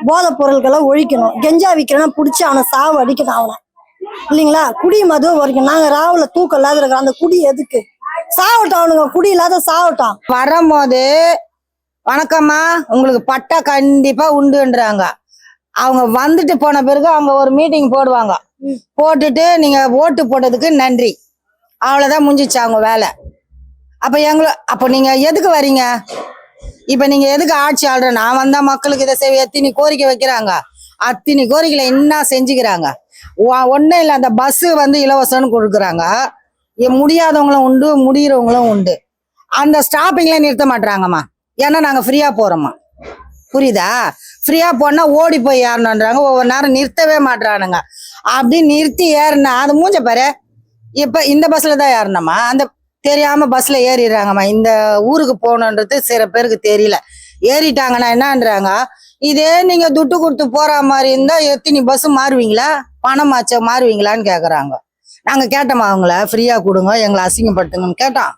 போதை பொருட்களை ஒழிக்கணும். கெஞ்சா விற்கிறனா பிடிச்சி அவனை சாவு அடிக்கணும் அவனை, இல்லைங்களா? குடி மது வரைக்கும் நாங்க ராவுல தூக்கம் இல்லாத இருக்கிறோம். அந்த குடி எதுக்கு? சாவட்டும், அவனுங்க குடி இல்லாத சாவட்டும். வரும்போது வணக்கம்மா உங்களுக்கு பட்டா கண்டிப்பா உண்டுன்றாங்க. அவங்க வந்துட்டு போன பிறகு அவங்க ஒரு மீட்டிங் போடுவாங்க. போட்டுட்டு நீங்க ஓட்டு போட்டதுக்கு நன்றி, அவ்வளவுதான் முடிஞ்சிச்சு அவங்க வேலை. அப்ப நீங்க எதுக்கு வரீங்க? இப்ப நீங்க எதுக்கு ஆட்சி ஆள்ற? நான் வந்தா மக்களுக்கு இதை செய்ய எத்தனை கோரிக்கை வைக்கிறாங்க, அத்தனை கோரிக்கையில என்ன செஞ்சுக்கிறாங்க? ஒன்னும் இல்லை, அந்த பஸ் இலவசம்னு கொடுக்குறாங்க. முடியாதவங்களும் உண்டு, முடியறவங்களும் உண்டு. அந்த ஸ்டாப்பிங்ல நிறுத்த மாட்டாங்கம்மா, ஏன்னா நாங்க ஃப்ரீயா போறோம்மா. புரியுதா? ஃப்ரீயா போனா ஓடி போய் ஏறணுன்றாங்க. ஒவ்வொரு நேரம் நிறுத்தவே மாட்டானுங்க. அப்படி நிறுத்தி ஏறினா அது மூஞ்ச பாரு. இப்ப இந்த பஸ்ல தான் ஏறணுமா? அந்த தெரியாம பஸ்ல ஏறிடுறாங்கம்மா. இந்த ஊருக்கு போகணுன்றது சில பேருக்கு தெரியல. ஏறிட்டாங்கன்னா என்னன்றாங்க, இதே நீங்க துட்டு கொடுத்து போற மாதிரி இருந்தா எத்தனை பஸ் மாறுவீங்களா? பணம் ஆச்ச மாறுவீங்களான்னு கேக்குறாங்க. நாங்க கேட்டோமா அவங்கள, ஃப்ரீயா கொடுங்க, எங்களை அசிங்கப்படுத்துங்கன்னு கேட்டோம்.